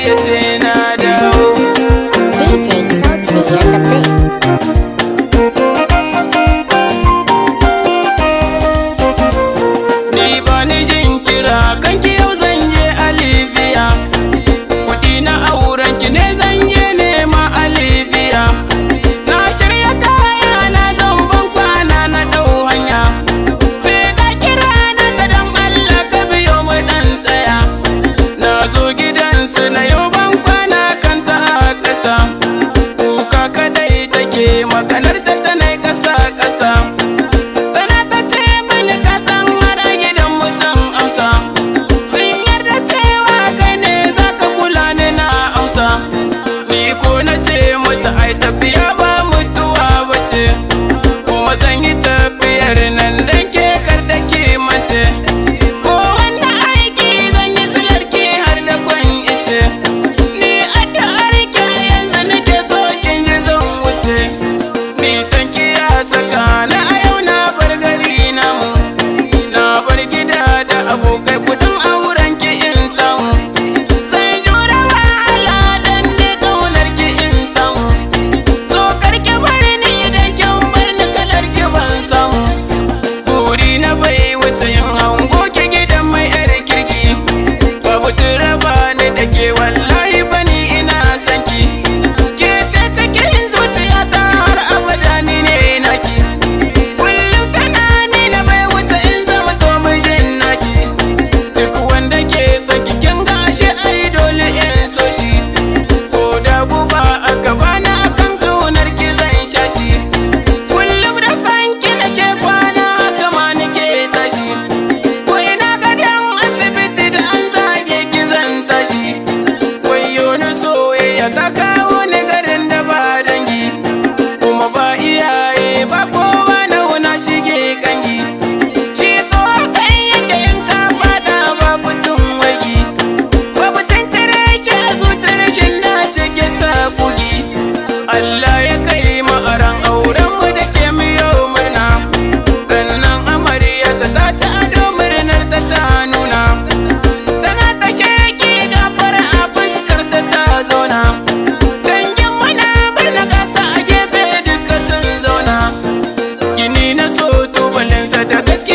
ƙauye sai na dawo. DJ Sauti yalla bai. Ni ba ni jin kira kanki yau zan je a Libya. Kuɗi na auren ki ne zan je nema a Libya. Na shirya kaya na zan ban kwana na ɗau hanya. Sai ka kira na ta don Allah ka biyo mu ɗan tsaya. Na zo gidansu na yau ban kwana kan ta a ƙasa. Kuka kadai take maganar ta tanai ƙasa-ƙasa. Sun yarda cewa kai ne za ka kula ni na amsa. Ni ko na ce mata ai tafiya ba mutuwa ba ce, kuma zan yi tafiyar nan dan ke kar da ke mace. Ko wannan aiki zan yi silarki har da kwan ice. Ni addu'ar ki yanzu nake so kin ji zan wuce. Nisan ki ya saka na a yau na bar gari namu. Na bar gida da abokai kudin auren ki in samu. Sai jura wahala dan ni kaunar ki in samu. So karki bar ni idan kin bar ni kalar ki ban samu. Buri na bai wuce yin hango ki gidan mai yar kirki. Babu turaba ni da ke wallahi bani ina son ki. Ke ce cikin zuciyata har abada ni ne naki. Kullum tunani na bai wuce in zama to mijin naki. Duk wanda ke son ki kin ga ashe ai dole in so shi. Ko da guba aka bani akan kaunar ki zan sha shi. Kullum da san ki nake kwana haka ma nake tashi. Ko ina gadon asibiti da an zage ki zan tashi. Wayyo ni soyayya ta kawo ni garin da ba dangi, kuma ba iyaye ba kowa na wuna shige kangi. Shi so kai yake in ka fada ba fitun wagi, ba fitun tare shi a zutar shin da cike sa kugi. Allah ya kai mu aran auren mu da ke miyo murna. Rannan amarya ta ci ado murnar ta nuna. Tana ta sheki gafar a fuskar ta zauna. Dangin mana murna gasa a gefe duka sun zauna. Gini na so tubalinsa da gaske